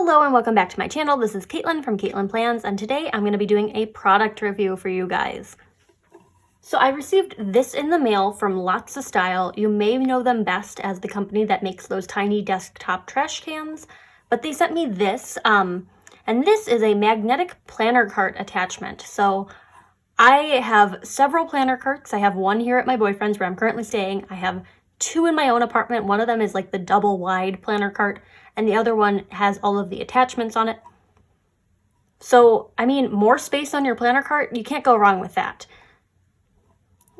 Hello and welcome back to my channel. This is Caitlin from Caitlin Plans, and today I'm going to be doing a product review for you guys. So I received this in the mail from Lotsa Style. You may know them best as the company that makes those tiny desktop trash cans, but they sent me this, and this is a magnetic planner cart attachment. So I have several planner carts. I have one here at my boyfriend's where I'm currently staying. I have two in my own apartment. One of them is like the double wide planner cart, and the other one has all of the attachments on it. So, I mean, more space on your planner cart, you can't go wrong with that.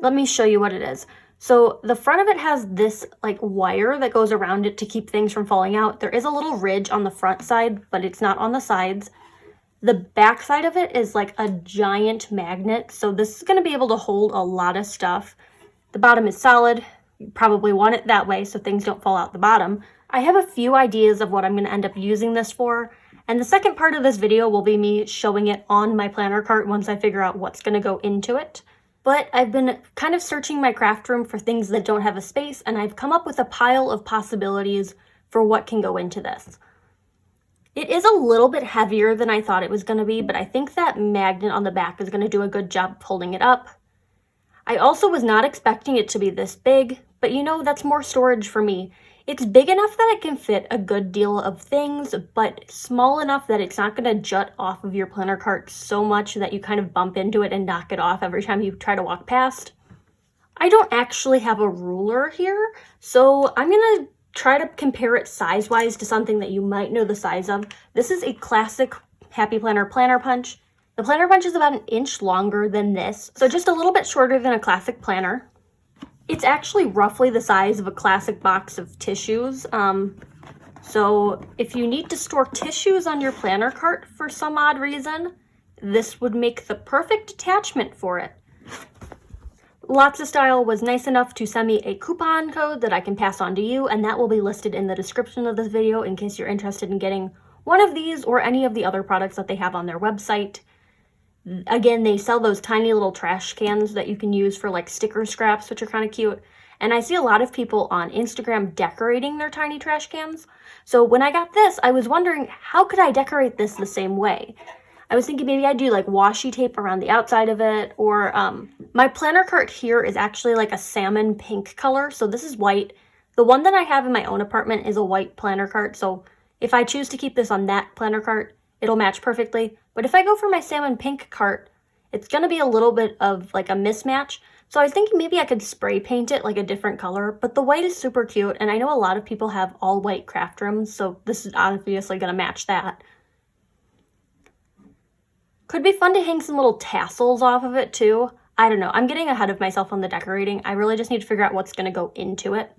Let me show you what it is. So the front of it has this like wire that goes around it to keep things from falling out. There is a little ridge on the front side, but it's not on the sides. The back side of it is like a giant magnet, so this is going to be able to hold a lot of stuff. The bottom is solid. You probably want it that way so things don't fall out the bottom. I have a few ideas of what I'm going to end up using this for, and the second part of this video will be me showing it on my planner cart once I figure out what's going to go into it. But I've been kind of searching my craft room for things that don't have a space, and I've come up with a pile of possibilities for what can go into this. It is a little bit heavier than I thought it was going to be, but I think that magnet on the back is going to do a good job holding it up. I also was not expecting it to be this big, but you know, that's more storage for me. It's big enough that it can fit a good deal of things, but small enough that it's not going to jut off of your planner cart so much that you kind of bump into it and knock it off every time you try to walk past. I don't actually have a ruler here, so I'm going to try to compare it size-wise to something that you might know the size of. This is a classic Happy Planner planner punch. The planner punch is about an inch longer than this, so just a little bit shorter than a classic planner. It's actually roughly the size of a classic box of tissues. So if you need to store tissues on your planner cart for some odd reason, this would make the perfect attachment for it. Lotsa Style was nice enough to send me a coupon code that I can pass on to you, and that will be listed in the description of this video in case you're interested in getting one of these or any of the other products that they have on their website. Again, they sell those tiny little trash cans that you can use for like sticker scraps, which are kind of cute. And I see a lot of people on Instagram decorating their tiny trash cans. So when I got this, I was wondering, how could I decorate this the same way? I was thinking maybe I'd do like washi tape around the outside of it, or my planner cart here is actually like a salmon pink color. So this is white. The one that I have in my own apartment is a white planner cart. So if I choose to keep this on that planner cart, it'll match perfectly. But if I go for my salmon pink cart, it's going to be a little bit of like a mismatch. So I was thinking maybe I could spray paint it like a different color, but the white is super cute. And I know a lot of people have all white craft rooms, so this is obviously going to match that. Could be fun to hang some little tassels off of it too. I don't know. I'm getting ahead of myself on the decorating. I really just need to figure out what's going to go into it.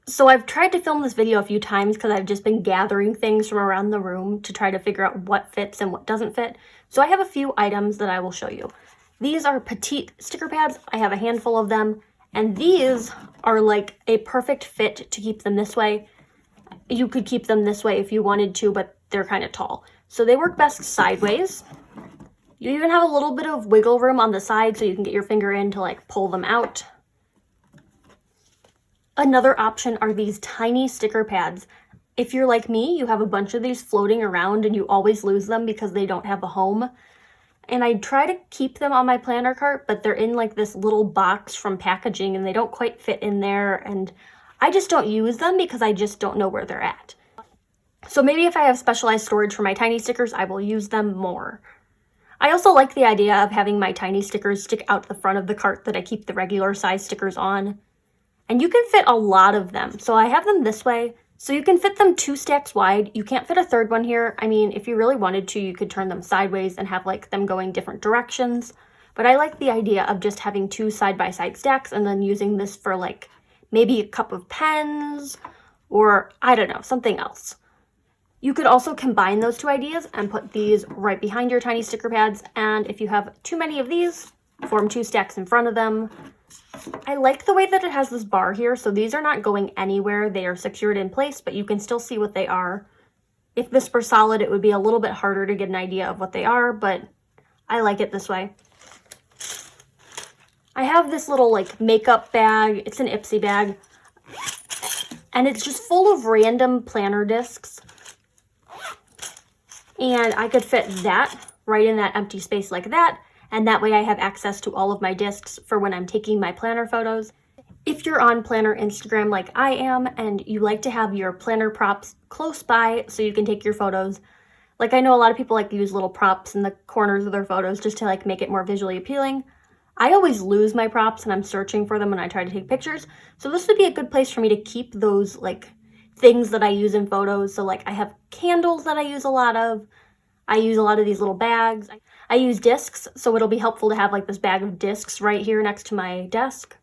So I've tried to film this video a few times because I've just been gathering things from around the room to try to figure out what fits and what doesn't fit. So I have a few items that I will show you. These are petite sticker pads. I have a handful of them. And these are like a perfect fit to keep them this way. You could keep them this way if you wanted to, but they're kind of tall. So they work best sideways. You even have a little bit of wiggle room on the side so you can get your finger in to like pull them out. Another option are these tiny sticker pads. If you're like me, you have a bunch of these floating around and you always lose them because they don't have a home. And I try to keep them on my planner cart, but they're in like this little box from packaging and they don't quite fit in there. And I just don't use them because I just don't know where they're at. So maybe if I have specialized storage for my tiny stickers, I will use them more. I also like the idea of having my tiny stickers stick out the front of the cart that I keep the regular size stickers on. And you can fit a lot of them. So I have them this way. So you can fit them 2 stacks wide. You can't fit a third one here. I mean, if you really wanted to, you could turn them sideways and have like them going different directions. But I like the idea of just having 2 side-by-side stacks and then using this for like maybe a cup of pens or I don't know, something else. You could also combine those 2 ideas and put these right behind your tiny sticker pads. And if you have too many of these, form 2 stacks in front of them. I like the way that it has this bar here, so these are not going anywhere. They are secured in place, but you can still see what they are. If this were solid, it would be a little bit harder to get an idea of what they are, but I like it this way. I have this little like makeup bag. It's an Ipsy bag. And it's just full of random planner discs. And I could fit that right in that empty space like that. And that way I have access to all of my discs for when I'm taking my planner photos. If you're on planner Instagram like I am and you like to have your planner props close by so you can take your photos, like I know a lot of people like to use little props in the corners of their photos just to like make it more visually appealing. I always lose my props and I'm searching for them when I try to take pictures. So this would be a good place for me to keep those like things that I use in photos. So like I have candles that I use a lot of. I use a lot of these little bags. I use discs, so it'll be helpful to have like this bag of discs right here next to my desk.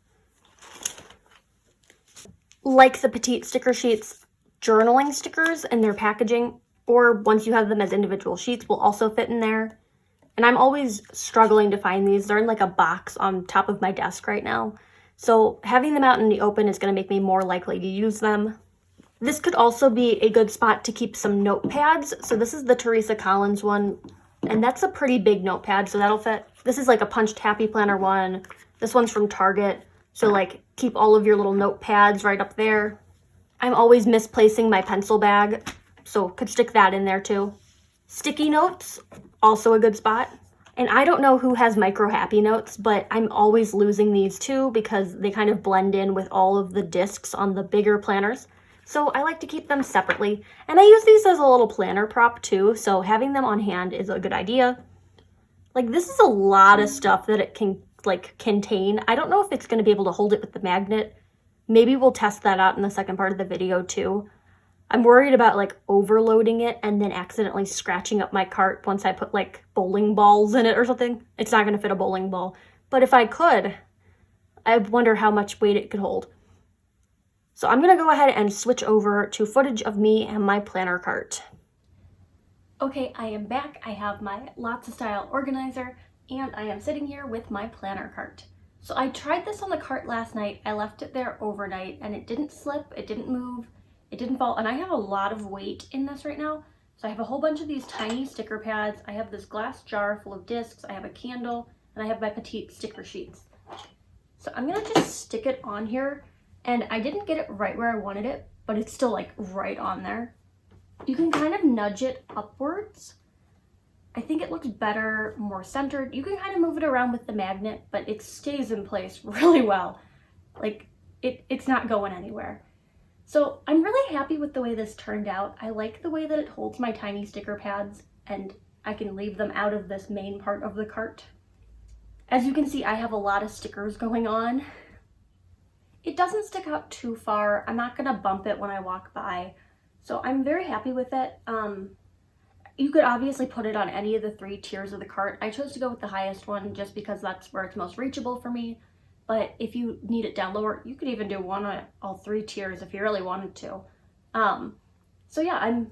Like the petite sticker sheets, journaling stickers and their packaging, or once you have them as individual sheets, will also fit in there. And I'm always struggling to find these. They're in like a box on top of my desk right now. So having them out in the open is going to make me more likely to use them. This could also be a good spot to keep some notepads. So this is the Teresa Collins one, and that's a pretty big notepad, so that'll fit. This is like a punched happy planner one. This one's from Target. So like keep all of your little notepads right up there. I'm always misplacing my pencil bag, so could stick that in there too. Sticky notes, also a good spot. And I don't know who has micro happy notes, but I'm always losing these too because they kind of blend in with all of the discs on the bigger planners. So I like to keep them separately. And I use these as a little planner prop too, so having them on hand is a good idea. Like this is a lot of stuff that it can like contain. I don't know if it's going to be able to hold it with the magnet. Maybe we'll test that out in the second part of the video too. I'm worried about like overloading it and then accidentally scratching up my cart once I put like bowling balls in it or something. It's not going to fit a bowling ball. But if I could, I wonder how much weight it could hold. So I'm going to go ahead and switch over to footage of me and my planner cart. Okay, I am back. I have my Lotsa Style organizer and I am sitting here with my planner cart. So I tried this on the cart last night. I left it there overnight and it didn't slip, it didn't move, it didn't fall, and I have a lot of weight in this right now. So I have a whole bunch of these tiny sticker pads. I have this glass jar full of discs. I have a candle and I have my petite sticker sheets. So I'm going to just stick it on here. And I didn't get it right where I wanted it, but it's still like right on there. You can kind of nudge it upwards. I think it looks better, more centered. You can kind of move it around with the magnet, but it stays in place really well. Like it's not going anywhere. So I'm really happy with the way this turned out. I like the way that it holds my tiny sticker pads and I can leave them out of this main part of the cart. As you can see, I have a lot of stickers going on. It doesn't stick out too far. I'm not gonna bump it when I walk by. So I'm very happy with it. You could obviously put it on any of the 3 tiers of the cart. I chose to go with the highest one just because that's where it's most reachable for me. But if you need it down lower, you could even do one on all 3 tiers if you really wanted to. So yeah, I'm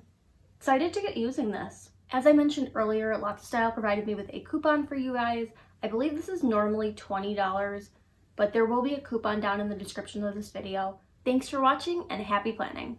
excited to get using this. As I mentioned earlier, Lotsastyle provided me with a coupon for you guys. I believe this is normally $20. But there will be a coupon down in the description of this video. Thanks for watching and happy planning!